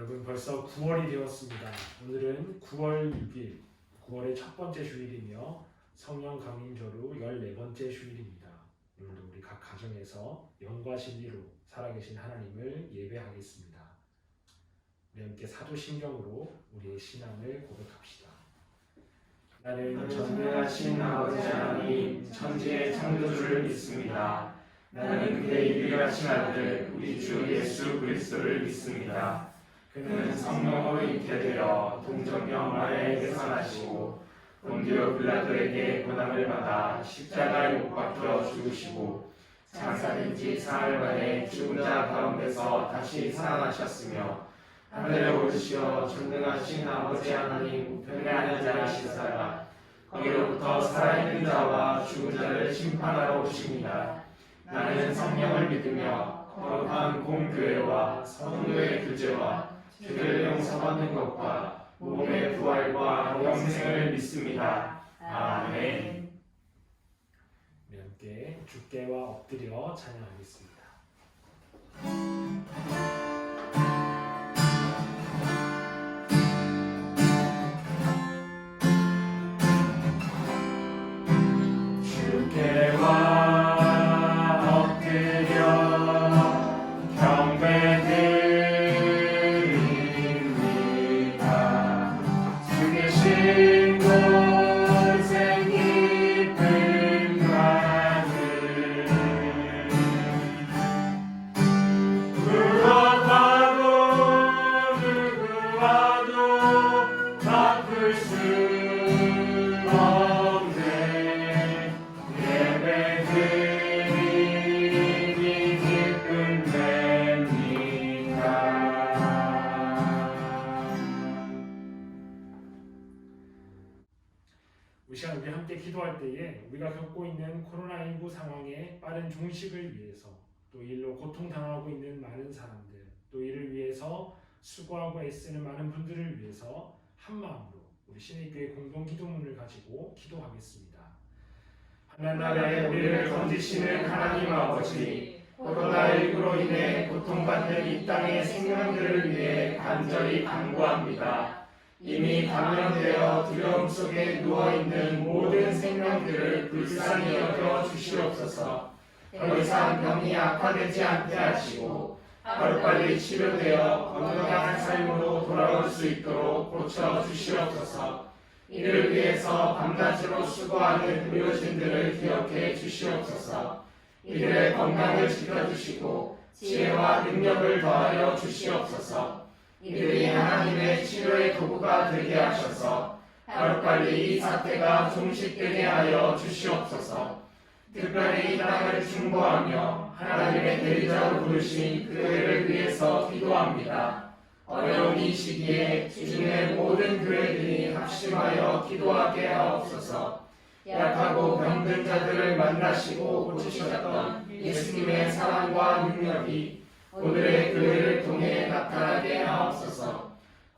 여러분 벌써 9월이 되었습니다. 오늘은 9월 6일, 9월의 첫 번째 주일이며 성령 강림절후 14번째 주일입니다. 오늘도 우리 각 가정에서 영과 진리로 살아계신 하나님을 예배하겠습니다. 우리 함께 사도신경으로 우리의 신앙을 고백합시다. 나는 전능하신 아버지 하나님 천지의 창조주를 믿습니다. 나는 그의 유일하신 아들 우리 주 예수 그리스도를 믿습니다. 그는 성령으로 잉태되어 동정녀 마리아에게 태어나시고 본디오 빌라도에게 고난을 받아 십자가에 못 박혀 죽으시고 장사된 지 사흘 만에 죽은 자 가운데서 다시 살아나셨으며 하늘에 오르시어 전능하신 아버지 하나님 우편에 앉으시다가 거기로부터 살아있는 자와 죽은 자를 심판하러 오십니다. 나는 성령을 믿으며 거룩한 공교회와 성도의 교제와 죄를 용서받는 것과 몸의 부활과 영생을 믿습니다. 아멘. 우리 함께 주께와 엎드려 찬양하겠습니다. 이 시간 우리 함께 기도할 때에 우리가 겪고 있는 코로나19 상황의 빠른 종식을 위해서 또 일로 고통당하고 있는 많은 사람들 또 이를 위해서 수고하고 애쓰는 많은 분들을 위해서 한마음으로 우리 신의교회 공동기도문을 가지고 기도하겠습니다. 하늘나라에 우리를 건지시는 하나님 아버지, 코로나19로 인해 고통받는 이 땅의 생명들을 위해 간절히 간구합니다. 이미 감염되어 두려움 속에 누워있는 모든 생명들을 불쌍히 여겨 주시옵소서. 더 이상 병이 악화되지 않게 하시고 하루빨리 치료되어 건강한 삶으로 돌아올 수 있도록 고쳐 주시옵소서. 이를 위해서 밤낮으로 수고하는 의료진들을 기억해 주시옵소서. 이들의 건강을 지켜주시고 지혜와 능력을 더하여 주시옵소서. 이들이 하나님의 치료의 도구가 되게 하셔서 하루빨리 이 사태가 종식되게 하여 주시옵소서. 특별히 이 땅을 중보하며 하나님의 대리자로 부르신 교회를 위해서 기도합니다. 어려운 이 시기에 주님의 모든 교회들이 합심하여 기도하게 하옵소서. 약하고 병든 자들을 만나시고 고치셨던 예수님의 사랑과 능력이 오늘의 교회를 통해 나타나게 하옵소서.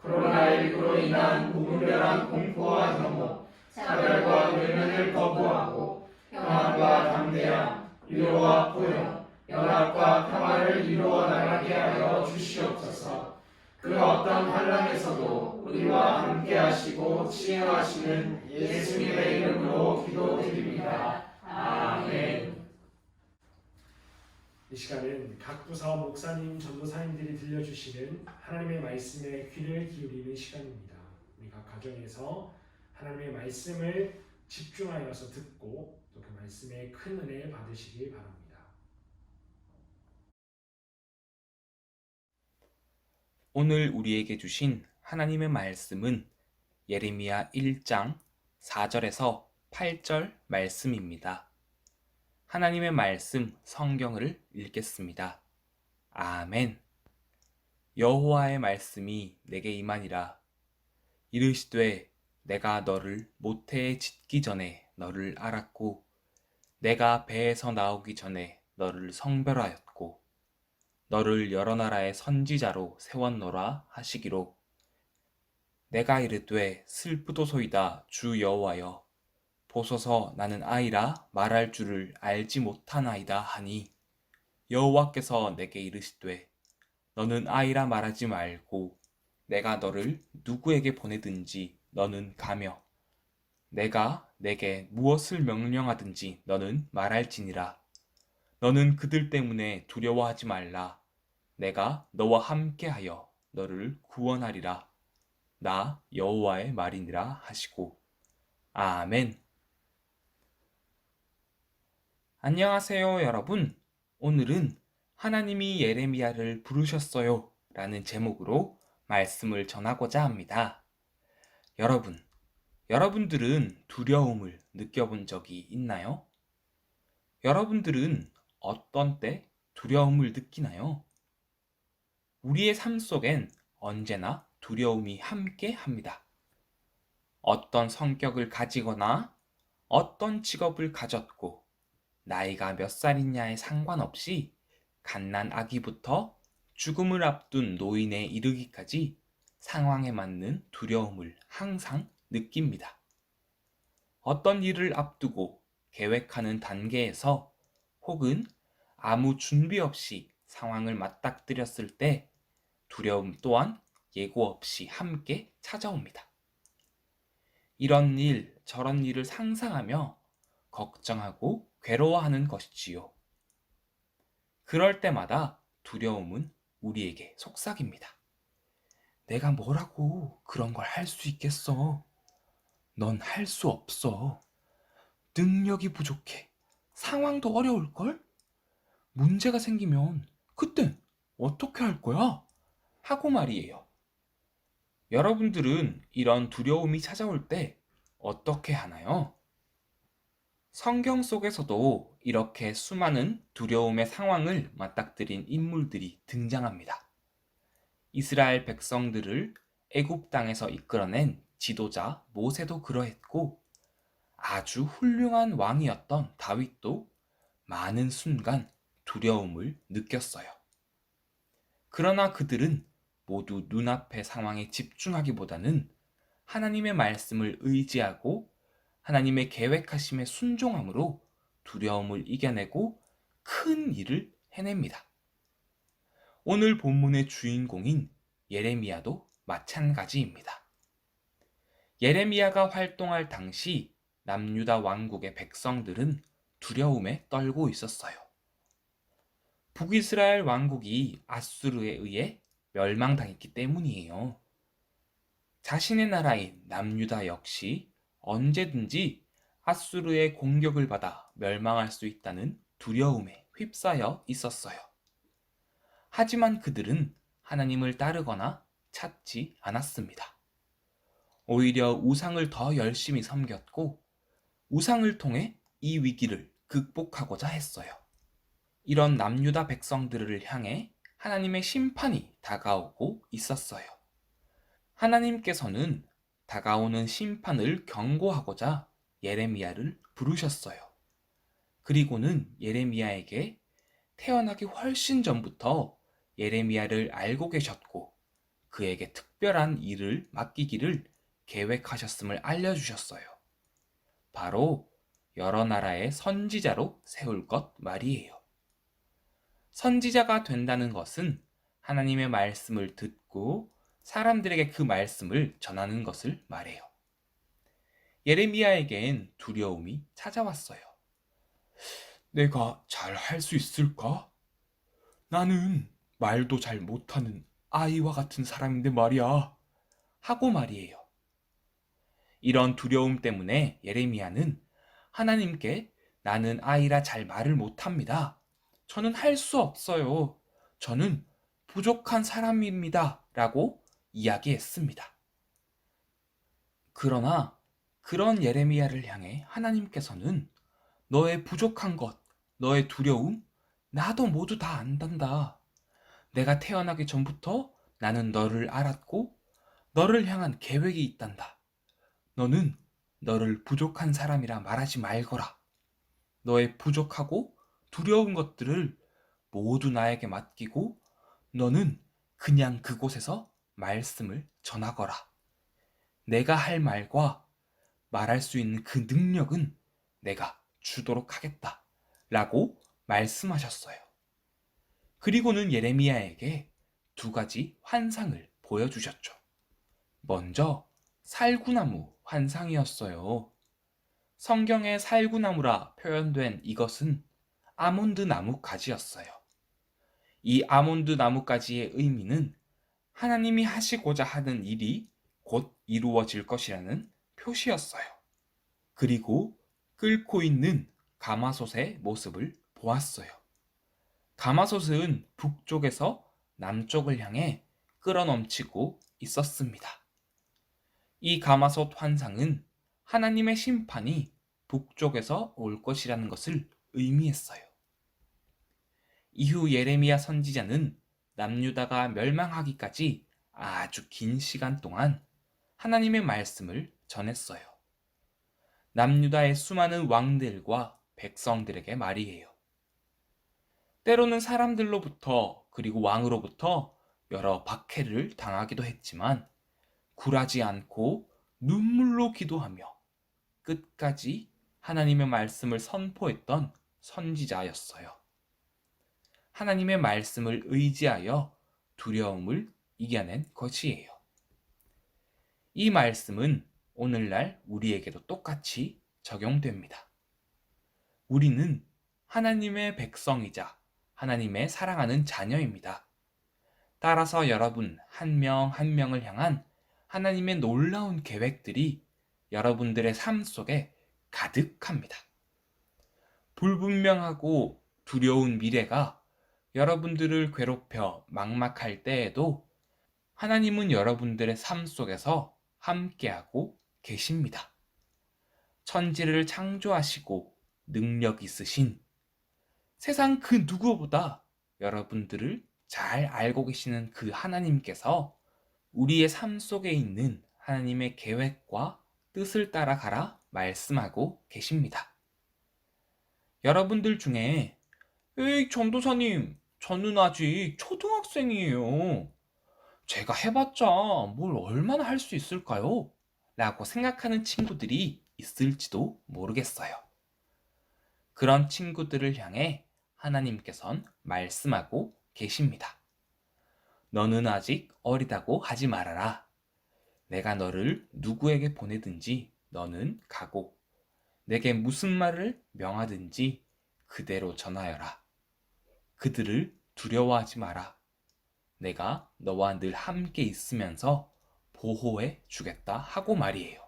코로나19로 인한 무분별한 공포와 혐오, 차별과 외면을 거부하고 평안과 담대함, 위로와 포용, 연합과 평화를 이루어 나가게 하여 주시옵소서. 그 어떤 환난에서도 우리와 함께 하시고 치유하시는 예수님의 이름으로 기도드립니다. 아멘. 이 시간은 각 부서와 목사님, 전도사님들이 들려주시는 하나님의 말씀에 귀를 기울이는 시간입니다. 우리 각 가정에서 하나님의 말씀을 집중하여서 듣고 또 그 말씀에 큰 은혜 받으시길 바랍니다. 오늘 우리에게 주신 하나님의 말씀은 예레미야 1장 4절에서 8절 말씀입니다. 하나님의 말씀 성경을 읽겠습니다. 아멘. 여호와의 말씀이 내게 임하니라. 이르시되 내가 너를 모태에 짓기 전에 너를 알았고 내가 배에서 나오기 전에 너를 성별하였고 너를 여러 나라의 선지자로 세웠노라 하시기로. 내가 이르되 슬프도소이다 주 여호와여 보소서 나는 아이라 말할 줄을 알지 못하나이다 하니 여호와께서 내게 이르시되 너는 아이라 말하지 말고 내가 너를 누구에게 보내든지 너는 가며 내가 내게 무엇을 명령하든지 너는 말할지니라. 너는 그들 때문에 두려워하지 말라. 내가 너와 함께하여 너를 구원하리라. 나 여호와의 말이니라 하시고. 아멘. 안녕하세요, 여러분. 오늘은 하나님이 예레미야를 부르셨어요 라는 제목으로 말씀을 전하고자 합니다. 여러분들은 두려움을 느껴본 적이 있나요? 여러분들은 어떤 때 두려움을 느끼나요? 우리의 삶 속엔 언제나 두려움이 함께 합니다. 어떤 성격을 가지거나 어떤 직업을 가졌고 나이가 몇 살이냐에 상관없이 갓난 아기부터 죽음을 앞둔 노인에 이르기까지 상황에 맞는 두려움을 항상 느낍니다. 어떤 일을 앞두고 계획하는 단계에서 혹은 아무 준비 없이 상황을 맞닥뜨렸을 때 두려움 또한 예고 없이 함께 찾아옵니다. 이런 일, 저런 일을 상상하며 걱정하고 괴로워하는 것이지요. 그럴 때마다 두려움은 우리에게 속삭입니다. 내가 뭐라고 그런 걸 할 수 있겠어? 넌 할 수 없어. 능력이 부족해. 상황도 어려울걸? 문제가 생기면 그땐 어떻게 할 거야? 하고 말이에요. 여러분들은 이런 두려움이 찾아올 때 어떻게 하나요? 성경 속에서도 이렇게 수많은 두려움의 상황을 맞닥뜨린 인물들이 등장합니다. 이스라엘 백성들을 애굽 땅에서 이끌어낸 지도자 모세도 그러했고 아주 훌륭한 왕이었던 다윗도 많은 순간 두려움을 느꼈어요. 그러나 그들은 모두 눈앞의 상황에 집중하기보다는 하나님의 말씀을 의지하고 하나님의 계획하심에 순종함으로 두려움을 이겨내고 큰 일을 해냅니다. 오늘 본문의 주인공인 예레미야도 마찬가지입니다. 예레미야가 활동할 당시 남유다 왕국의 백성들은 두려움에 떨고 있었어요. 북이스라엘 왕국이 아수르에 의해 멸망당했기 때문이에요. 자신의 나라인 남유다 역시 언제든지 아수르의 공격을 받아 멸망할 수 있다는 두려움에 휩싸여 있었어요. 하지만 그들은 하나님을 따르거나 찾지 않았습니다. 오히려 우상을 더 열심히 섬겼고 우상을 통해 이 위기를 극복하고자 했어요. 이런 남유다 백성들을 향해 하나님의 심판이 다가오고 있었어요. 하나님께서는 다가오는 심판을 경고하고자 예레미야를 부르셨어요. 그리고는 예레미야에게 태어나기 훨씬 전부터 예레미야를 알고 계셨고 그에게 특별한 일을 맡기기를 계획하셨음을 알려주셨어요. 바로 여러 나라의 선지자로 세울 것 말이에요. 선지자가 된다는 것은 하나님의 말씀을 듣고 사람들에게 그 말씀을 전하는 것을 말해요. 예레미야에겐 두려움이 찾아왔어요. 내가 잘 할 수 있을까? 나는 말도 잘 못하는 아이와 같은 사람인데 말이야. 하고 말이에요. 이런 두려움 때문에 예레미야는 하나님께 나는 아이라 잘 말을 못합니다. 저는 할 수 없어요. 저는 부족한 사람입니다. 라고 이야기했습니다. 그러나 그런 예레미야를 향해 하나님께서는 너의 부족한 것, 너의 두려움, 나도 모두 다 안단다. 내가 태어나기 전부터 나는 너를 알았고 너를 향한 계획이 있단다. 너는 너를 부족한 사람이라 말하지 말거라. 너의 부족하고 두려운 것들을 모두 나에게 맡기고 너는 그냥 그곳에서 말씀을 전하거라. 내가 할 말과 말할 수 있는 그 능력은 내가 주도록 하겠다. 라고 말씀하셨어요. 그리고는 예레미야에게 두 가지 환상을 보여주셨죠. 먼저 살구나무 환상이었어요. 성경에 살구나무라 표현된 이것은 아몬드 나무 가지였어요. 이 아몬드 나무 가지의 의미는 하나님이 하시고자 하는 일이 곧 이루어질 것이라는 표시였어요. 그리고 끓고 있는 가마솥의 모습을 보았어요. 가마솥은 북쪽에서 남쪽을 향해 끓어넘치고 있었습니다. 이 가마솥 환상은 하나님의 심판이 북쪽에서 올 것이라는 것을 의미했어요. 이후 예레미야 선지자는 남유다가 멸망하기까지 아주 긴 시간 동안 하나님의 말씀을 전했어요. 남유다의 수많은 왕들과 백성들에게 말이에요. 때로는 사람들로부터 그리고 왕으로부터 여러 박해를 당하기도 했지만 굴하지 않고 눈물로 기도하며 끝까지 하나님의 말씀을 선포했던 선지자였어요. 하나님의 말씀을 의지하여 두려움을 이겨낸 것이에요. 이 말씀은 오늘날 우리에게도 똑같이 적용됩니다. 우리는 하나님의 백성이자 하나님의 사랑하는 자녀입니다. 따라서 여러분 한 명 한 명을 향한 하나님의 놀라운 계획들이 여러분들의 삶 속에 가득합니다. 불분명하고 두려운 미래가 여러분들을 괴롭혀 막막할 때에도 하나님은 여러분들의 삶 속에서 함께하고 계십니다. 천지를 창조하시고 능력 있으신 세상 그 누구보다 여러분들을 잘 알고 계시는 그 하나님께서 우리의 삶 속에 있는 하나님의 계획과 뜻을 따라가라 말씀하고 계십니다. 여러분들 중에 에이 전도사님, 저는 아직 초등학생이에요. 제가 해봤자 뭘 얼마나 할 수 있을까요? 라고 생각하는 친구들이 있을지도 모르겠어요. 그런 친구들을 향해 하나님께서는 말씀하고 계십니다. 너는 아직 어리다고 하지 말아라. 내가 너를 누구에게 보내든지 너는 가고 내게 무슨 말을 명하든지 그대로 전하여라. 그들을 두려워하지 마라. 내가 너와 늘 함께 있으면서 보호해 주겠다 하고 말이에요.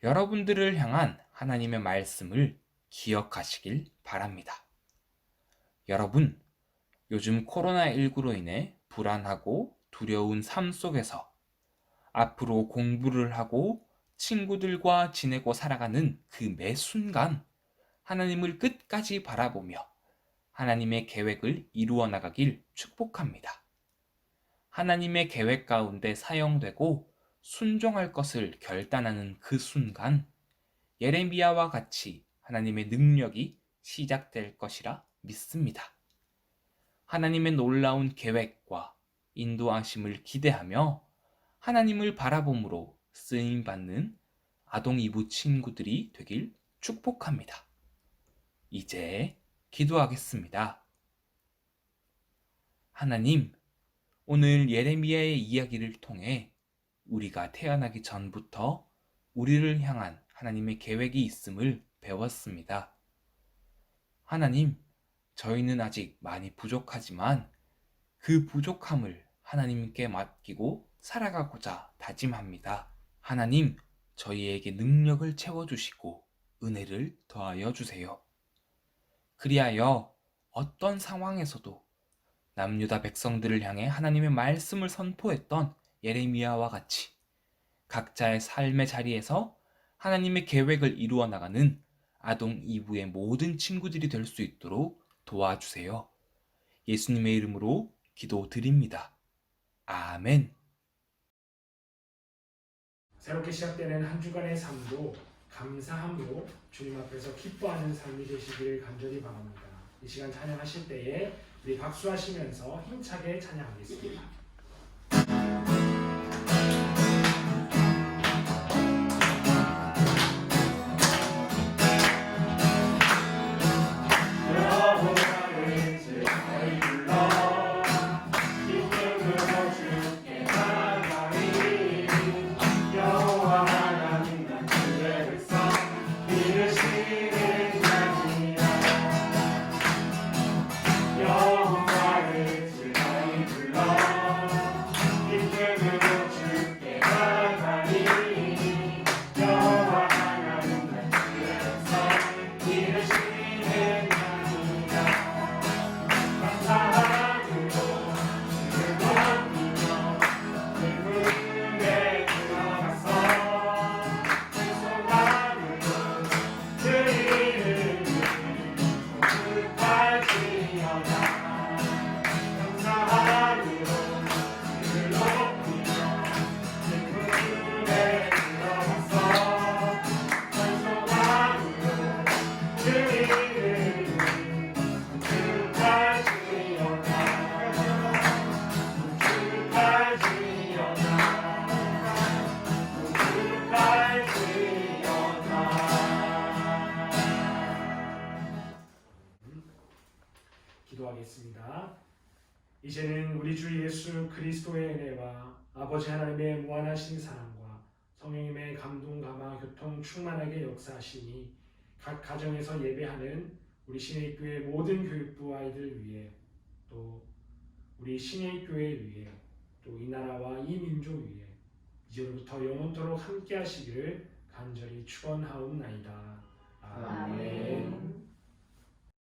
여러분들을 향한 하나님의 말씀을 기억하시길 바랍니다. 여러분, 요즘 코로나19로 인해 불안하고 두려운 삶 속에서 앞으로 공부를 하고 친구들과 지내고 살아가는 그 매 순간 하나님을 끝까지 바라보며 하나님의 계획을 이루어 나가길 축복합니다. 하나님의 계획 가운데 사용되고 순종할 것을 결단하는 그 순간 예레미야와 같이 하나님의 능력이 시작될 것이라 믿습니다. 하나님의 놀라운 계획과 인도하심을 기대하며 하나님을 바라봄으로 쓰임받는 아동 이부 친구들이 되길 축복합니다. 이제 기도하겠습니다. 하나님, 오늘 예레미야의 이야기를 통해 우리가 태어나기 전부터 우리를 향한 하나님의 계획이 있음을 배웠습니다. 하나님, 저희는 아직 많이 부족하지만 그 부족함을 하나님께 맡기고 살아가고자 다짐합니다. 하나님, 저희에게 능력을 채워주시고 은혜를 더하여 주세요. 그리하여 어떤 상황에서도 남유다 백성들을 향해 하나님의 말씀을 선포했던 예레미야와 같이 각자의 삶의 자리에서 하나님의 계획을 이루어 나가는 아동 이부의 모든 친구들이 될 수 있도록 도와주세요. 예수님의 이름으로 기도드립니다. 아멘. 새롭게 시작되는 한 주간의 삶도 감사함으로 주님 앞에서 기뻐하는 삶이 되시기를 간절히 바랍니다. 이 시간 찬양하실 때에 우리 박수하시면서 힘차게 찬양하겠습니다. 축하할지어다 감사함으로 주를 높이며 기쁜 눈에 들어갔어 찬송함으로 그 이름을 축하할지어다 축하할지어다 기도하겠습니다. 이제는 우리 주 예수 그리스도의 은혜와 아버지 하나님의 무한하신 사랑과 성령님의 감동, 감화, 교통 충만하게 역사하시니 각 가정에서 예배하는 우리 신의교회 모든 교육부 아이들 위해 또 우리 신의교회 위해 또 이 나라와 이 민족 위해 이제로부터 영원토록 함께 하시기를 간절히 축원하옵나이다. 아멘.